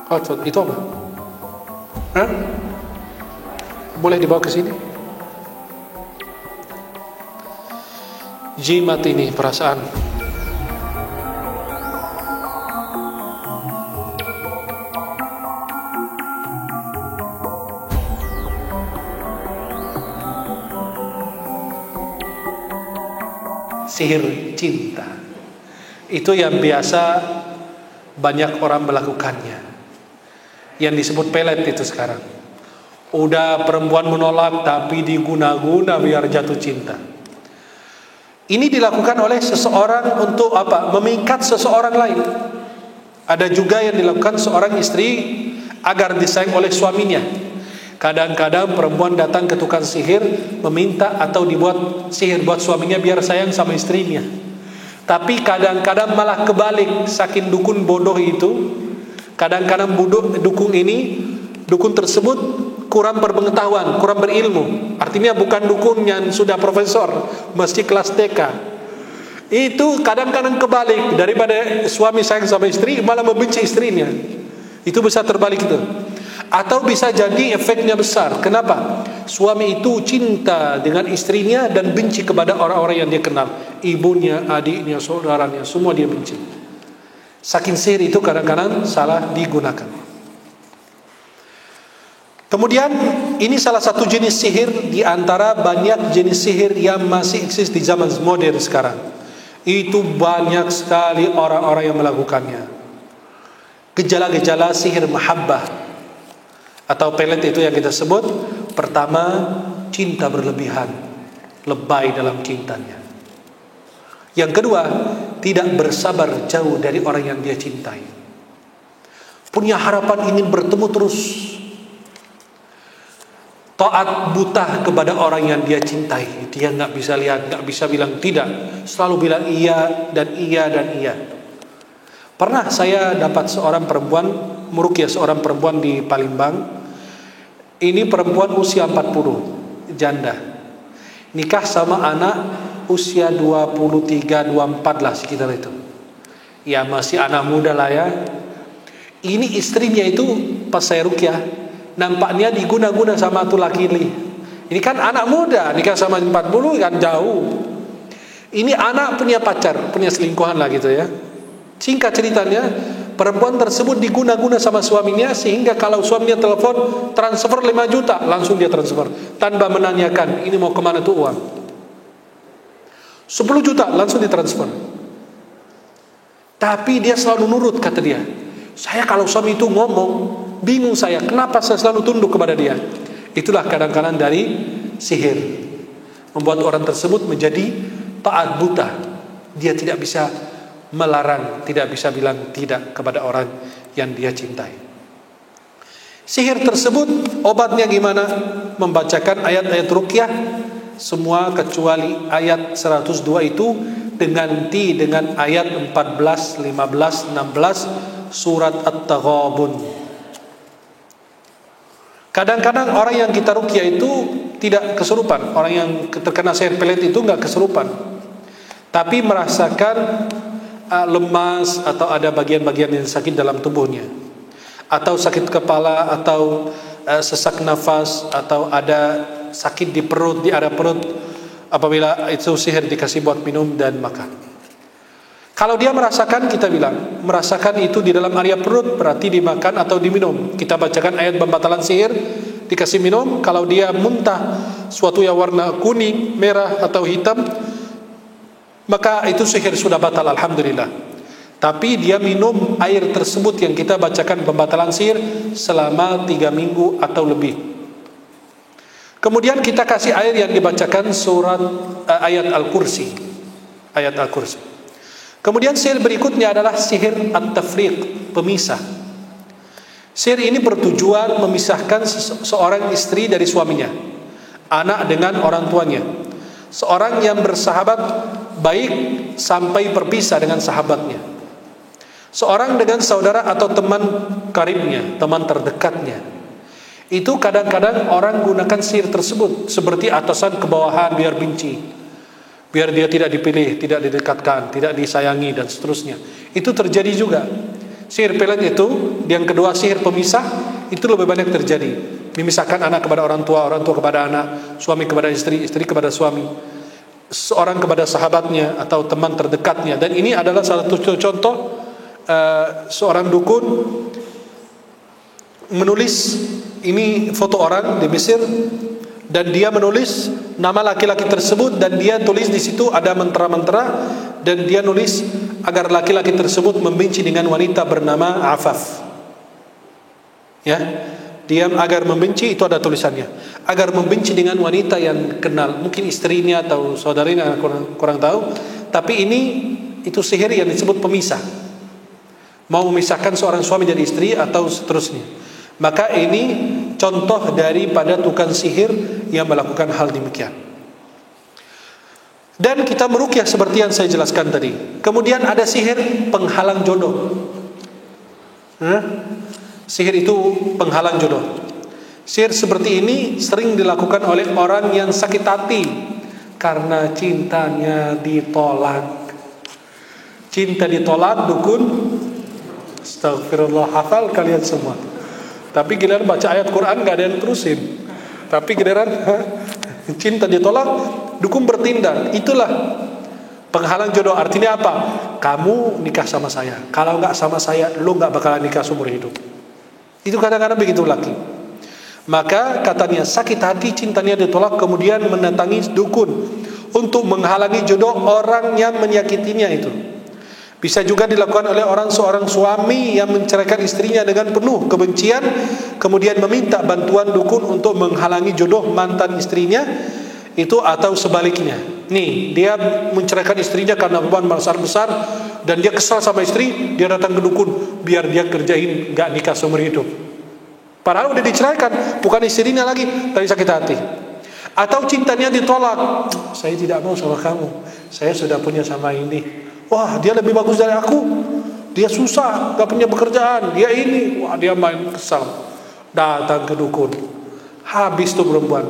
Oh, itu apa? Hah? Boleh dibawa ke sini? Jimat ini perasaan. Sihir cinta. Itu yang biasa banyak orang melakukannya. Yang disebut pelet itu sekarang. Udah perempuan menolak tapi diguna-guna biar jatuh cinta. Ini dilakukan oleh seseorang untuk apa? Memikat seseorang lain. Ada juga yang dilakukan seorang istri agar disayang oleh suaminya. Kadang-kadang perempuan datang ke tukang sihir meminta atau dibuat sihir buat suaminya biar sayang sama istrinya. Tapi kadang-kadang malah kebalik, saking dukun bodoh itu. Kadang-kadang dukun tersebut kurang berpengetahuan, kurang berilmu. Artinya bukan dukun yang sudah profesor, mesti kelas TK. Itu kadang-kadang kebalik, daripada suami sayang sama istri malah membenci istrinya. Itu bisa terbalik itu. Atau bisa jadi efeknya besar. Kenapa? Suami itu cinta dengan istrinya dan benci kepada orang-orang yang dia kenal. Ibunya, adiknya, saudaranya, semua dia benci. Saking sihir itu kadang-kadang salah digunakan. Kemudian ini salah satu jenis sihir di antara banyak jenis sihir yang masih eksis di zaman modern sekarang. Itu banyak sekali orang-orang yang melakukannya. Gejala-gejala sihir mahabbah atau pelet itu yang kita sebut. Pertama, cinta berlebihan, lebay dalam cintanya. Yang kedua, tidak bersabar jauh dari orang yang dia cintai. Punya harapan ingin bertemu terus. Taat buta kepada orang yang dia cintai. Dia nggak bisa lihat, nggak bisa bilang tidak. Selalu bilang iya dan iya dan iya. Pernah saya dapat seorang perempuan, meruqyah seorang perempuan di Palembang. Ini perempuan usia 40, janda. Nikah sama anak usia 23, 24 lah sekitar itu. Ya masih anak muda lah ya. Ini istrinya itu pas saya ruqyah, nampaknya diguna-guna sama tuh laki-laki. Ini kan anak muda, nikah sama 40 kan jauh. Ini anak punya pacar, punya selingkuhan lah gitu ya. Singkat ceritanya, perempuan tersebut diguna-guna sama suaminya sehingga kalau suaminya telepon transfer 5 juta, langsung dia transfer tanpa menanyakan ini mau kemana tuh uang. 10 juta langsung ditransfer. Tapi dia selalu nurut, kata dia. Saya kalau suami itu ngomong, bingung saya, kenapa saya selalu tunduk kepada dia. Itulah kadang-kadang dari sihir, membuat orang tersebut menjadi taat buta. Dia tidak bisa melarang, tidak bisa bilang tidak kepada orang yang dia cintai. Sihir tersebut obatnya gimana? Membacakan ayat-ayat ruqyah semua kecuali ayat 102 itu diganti dengan ayat 14, 15, 16 surat At-Taghabun. Kadang-kadang orang yang kita ruqyah itu tidak kesurupan. Orang yang terkena sihir pelet itu enggak kesurupan, tapi merasakan lemas atau ada bagian-bagian yang sakit dalam tubuhnya, atau sakit kepala, atau sesak nafas, atau ada sakit di perut, di area perut apabila itu sihir dikasih buat minum dan makan. Kalau dia merasakan, kita bilang merasakan itu di dalam area perut, berarti dimakan atau diminum. Kita bacakan ayat pembatalan sihir, dikasih minum. Kalau dia muntah suatu yang warna kuning, merah atau hitam, maka itu sihir sudah batal, alhamdulillah. Tapi dia minum air tersebut yang kita bacakan pembatalan sihir selama 3 minggu atau lebih. Kemudian kita kasih air yang dibacakan surat ayat Al-Kursi. Ayat Al-Kursi. Kemudian sihir berikutnya adalah sihir At-Tafriq, pemisah. Sihir ini bertujuan memisahkan seorang istri dari suaminya, anak dengan orang tuanya. Seorang yang bersahabat baik sampai berpisah dengan sahabatnya. Seorang dengan saudara atau teman karibnya, teman terdekatnya. Itu kadang-kadang orang gunakan sihir tersebut seperti atasan ke bawahan biar benci, biar dia tidak dipilih, tidak didekatkan, tidak disayangi dan seterusnya. Itu terjadi juga. Sihir pelet itu, yang kedua sihir pemisah, itu lebih banyak terjadi. Memisahkan anak kepada orang tua kepada anak, suami kepada istri, istri kepada suami, seorang kepada sahabatnya atau teman terdekatnya. Dan ini adalah salah satu contoh seorang dukun menulis, ini foto orang di Mesir, dan dia menulis nama laki-laki tersebut, dan dia tulis di situ ada mantra-mantra, dan dia nulis agar laki-laki tersebut membenci dengan wanita bernama Afaf. Ya, dia agar membenci, itu ada tulisannya, agar membenci dengan wanita yang kenal, mungkin istrinya atau saudarinya, kurang tahu. Tapi ini itu sihir yang disebut pemisah, mau memisahkan seorang suami dari istri atau seterusnya. Maka ini contoh daripada tukang sihir yang melakukan hal demikian. Dan kita meruqyah seperti yang saya jelaskan tadi. Kemudian ada sihir penghalang jodoh. Sihir itu penghalang jodoh. Sihir seperti ini sering dilakukan oleh orang yang sakit hati karena cintanya ditolak. Cinta ditolak, dukun, astagfirullah, hafal kalian semua. Tapi giliran baca ayat Quran gak ada yang terusin. Tapi giliran cinta ditolak, dukun bertindak. Itulah penghalang jodoh. Artinya apa? Kamu nikah sama saya, kalau gak sama saya, lu gak bakalan nikah seumur hidup. Itu kadang-kadang begitu laki. Maka katanya sakit hati, cintanya ditolak, kemudian mendatangi dukun untuk menghalangi jodoh orang yang menyakitinya itu. Bisa juga dilakukan oleh seorang suami yang menceraikan istrinya dengan penuh kebencian, kemudian meminta bantuan dukun untuk menghalangi jodoh mantan istrinya itu, atau sebaliknya. Nih, dia menceraikan istrinya karena beban besar dan dia kesal sama istri, dia datang ke dukun biar dia kerjain gak nikah seumur hidup. Padahal udah diceraikan, bukan istrinya lagi, tapi sakit hati. Atau cintanya ditolak, saya tidak mau sama kamu, saya sudah punya sama ini. Wah, dia lebih bagus dari aku, dia susah, gak punya pekerjaan, dia ini, wah dia main kesal, datang ke dukun, habis tuh perempuan,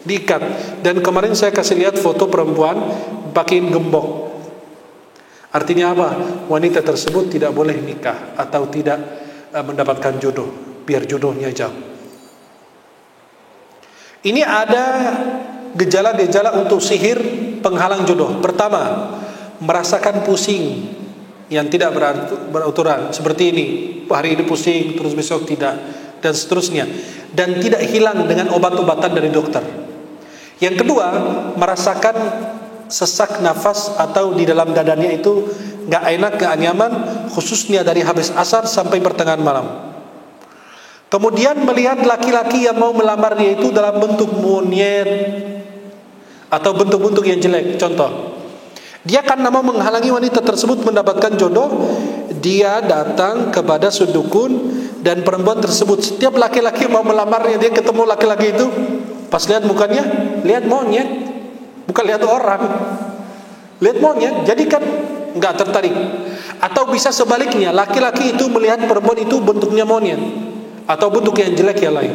diikat. Dan kemarin saya kasih lihat foto perempuan pakai gembok. Artinya apa? Wanita tersebut tidak boleh nikah atau tidak mendapatkan jodoh, biar jodohnya jauh. Ini ada gejala-gejala untuk sihir penghalang jodoh. Pertama, merasakan pusing yang tidak beraturan, seperti ini, hari ini pusing, terus besok tidak, dan seterusnya, dan tidak hilang dengan obat-obatan dari dokter. Yang kedua, merasakan sesak nafas atau di dalam dadanya itu gak enak, gak nyaman, khususnya dari habis asar sampai pertengahan malam. Kemudian melihat laki-laki yang mau melamarnya itu dalam bentuk monyet atau bentuk-bentuk yang jelek. Contoh, dia karena mau menghalangi wanita tersebut mendapatkan jodoh, dia datang kepada sudukun, dan perempuan tersebut, setiap laki-laki mau melamarnya, dia ketemu laki-laki itu, pas lihat mukanya, lihat monyet, bukan lihat orang, lihat monyet, jadi kan nggak tertarik. Atau bisa sebaliknya, laki-laki itu melihat perempuan itu bentuknya monyet atau bentuk yang jelek yang lain,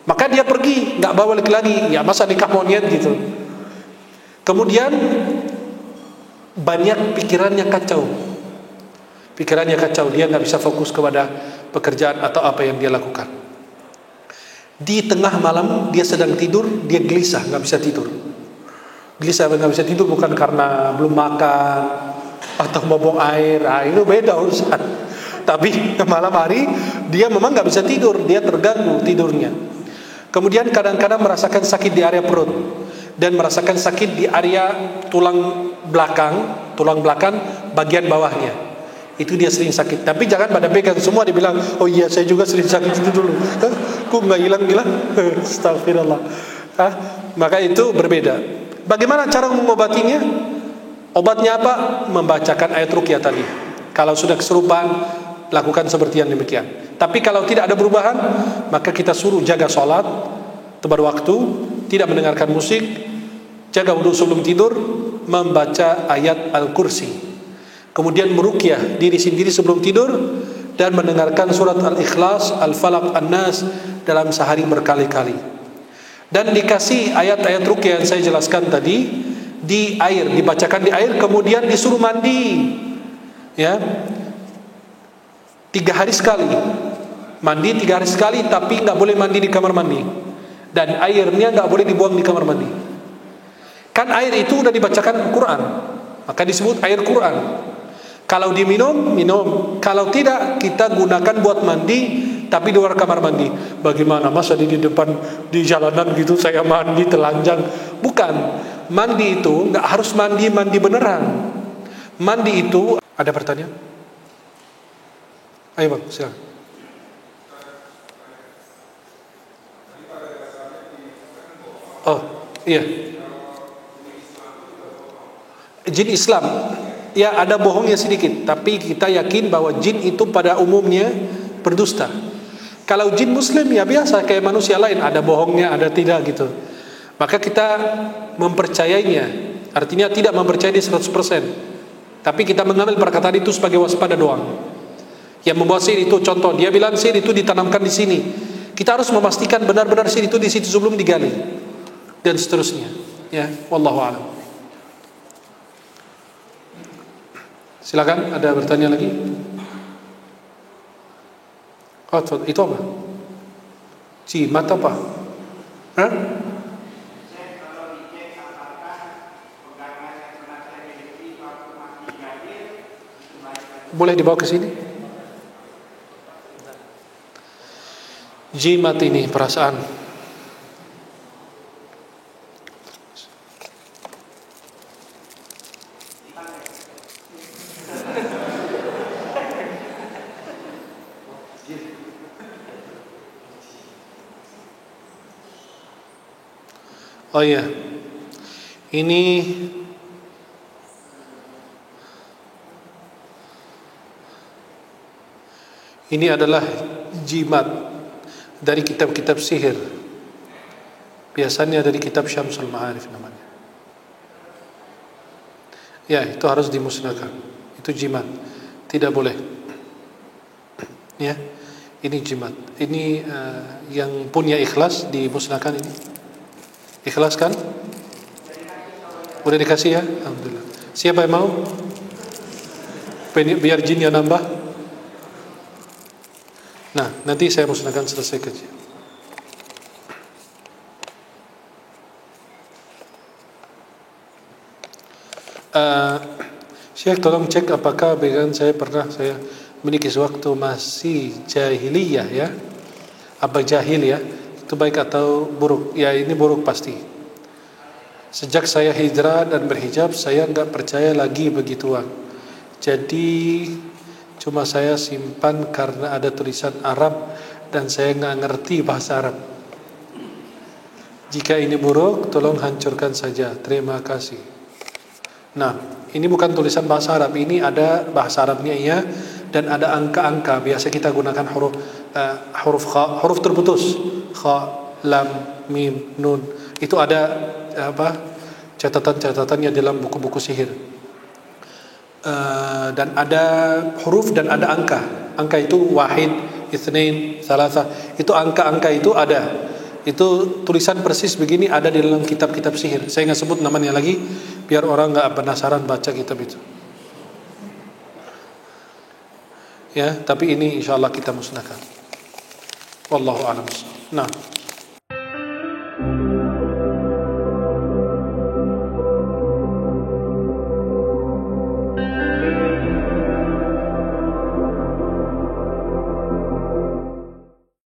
maka dia pergi, nggak bawa lagi, ya masa nikah monyet gitu. Kemudian banyak pikirannya kacau, dia nggak bisa fokus kepada pekerjaan atau apa yang dia lakukan. Di tengah malam dia sedang tidur, dia gelisah, nggak bisa tidur. Gelisah nggak bisa tidur bukan karena belum makan atau mau buang air, itu beda urusan. Tapi malam hari dia memang nggak bisa tidur, dia terganggu tidurnya. Kemudian kadang-kadang merasakan sakit di area perut dan merasakan sakit di area tulang belakang bagian bawahnya. Itu dia sering sakit. Tapi jangan pada pegang semua dibilang, oh iya saya juga sering sakit itu dulu. Kok nggak hilang? Astagfirullah. Maka itu berbeda. Bagaimana cara mengobatinya? Obatnya apa? Membacakan ayat ruqyah tadi. Kalau sudah kesurupan, lakukan seperti yang demikian. Tapi kalau tidak ada perubahan, maka kita suruh jaga sholat tepat waktu, tidak mendengarkan musik, jaga wudu sebelum tidur, membaca ayat Al-Kursi, kemudian meruqyah diri sendiri sebelum tidur, dan mendengarkan surat Al-Ikhlas, Al-Falaq, An-Nas dalam sehari berkali-kali. Dan dikasih ayat-ayat ruqyah yang saya jelaskan tadi di air, dibacakan di air, kemudian disuruh mandi, ya. 3 hari sekali. Mandi 3 hari sekali, tapi nggak boleh mandi di kamar mandi. Dan airnya nggak boleh dibuang di kamar mandi. Kan air itu udah dibacakan Quran, maka disebut air Quran. Kalau diminum, minum. Kalau tidak, kita gunakan buat mandi, tapi di luar kamar mandi. Bagaimana? Masa di depan, di jalanan gitu saya mandi telanjang? Bukan. Mandi itu nggak harus mandi beneran. Mandi itu, ada pertanyaan? Ayo bang, silakan. Oh, iya. Jin Islam, ya ada bohongnya sedikit, tapi kita yakin bahwa jin itu pada umumnya berdusta. Kalau jin Muslim ya biasa kayak manusia lain, ada bohongnya, ada tidak gitu. Maka kita mempercayainya, artinya tidak mempercayai 100%. Tapi kita mengambil perkataan itu sebagai waspada doang. Yang membawa sihir itu, contoh, dia bilang sihir itu ditanamkan di sini. Kita harus memastikan benar-benar sihir itu di situ sebelum digali, dan seterusnya. Ya, wallahu a'lam. Silakan, ada bertanya lagi? Oh, itu apa? Jimat apa? Hah? Boleh dibawa ke sini? Jimat ini perasaan. Oh iya, ini adalah jimat dari kitab-kitab sihir. Biasanya dari kitab Syamsul Ma'arif namanya. Ya, itu harus dimusnahkan. Itu jimat, tidak boleh. Ya, ini jimat. Ini yang punya ikhlas dimusnahkan ini. Ikhlas kan? Udah dikasih ya? Alhamdulillah. Siapa yang mau? Biar jinnya nambah. Nah, nanti saya musnahkan selesai kerja. Syekh, tolong cek apakah bagian saya memiliki sewaktu masih jahiliyah ya, apa jahil ya, itu baik atau buruk? Ya, ini buruk pasti. Sejak saya hijrah dan berhijab, saya nggak percaya lagi begituan. Jadi cuma saya simpan karena ada tulisan Arab dan saya nggak ngerti bahasa Arab. Jika ini buruk, tolong hancurkan saja. Terima kasih. Nah, ini bukan tulisan bahasa Arab, ini ada bahasa Arabnya ya, dan ada angka-angka. Biasa kita gunakan huruf terputus, kha, lam, mim, nun. Itu ada catatan-catatannya dalam buku-buku sihir. Dan ada huruf dan ada angka. Angka itu wahid, itsnain, tsalatsa. Itu angka-angka itu ada. Itu tulisan persis begini ada di dalam kitab-kitab sihir. Saya nggak sebut namanya lagi, biar orang nggak penasaran baca kitab itu. Ya, tapi ini insya Allah kita musnahkan. Wallahu a'lam. Nah.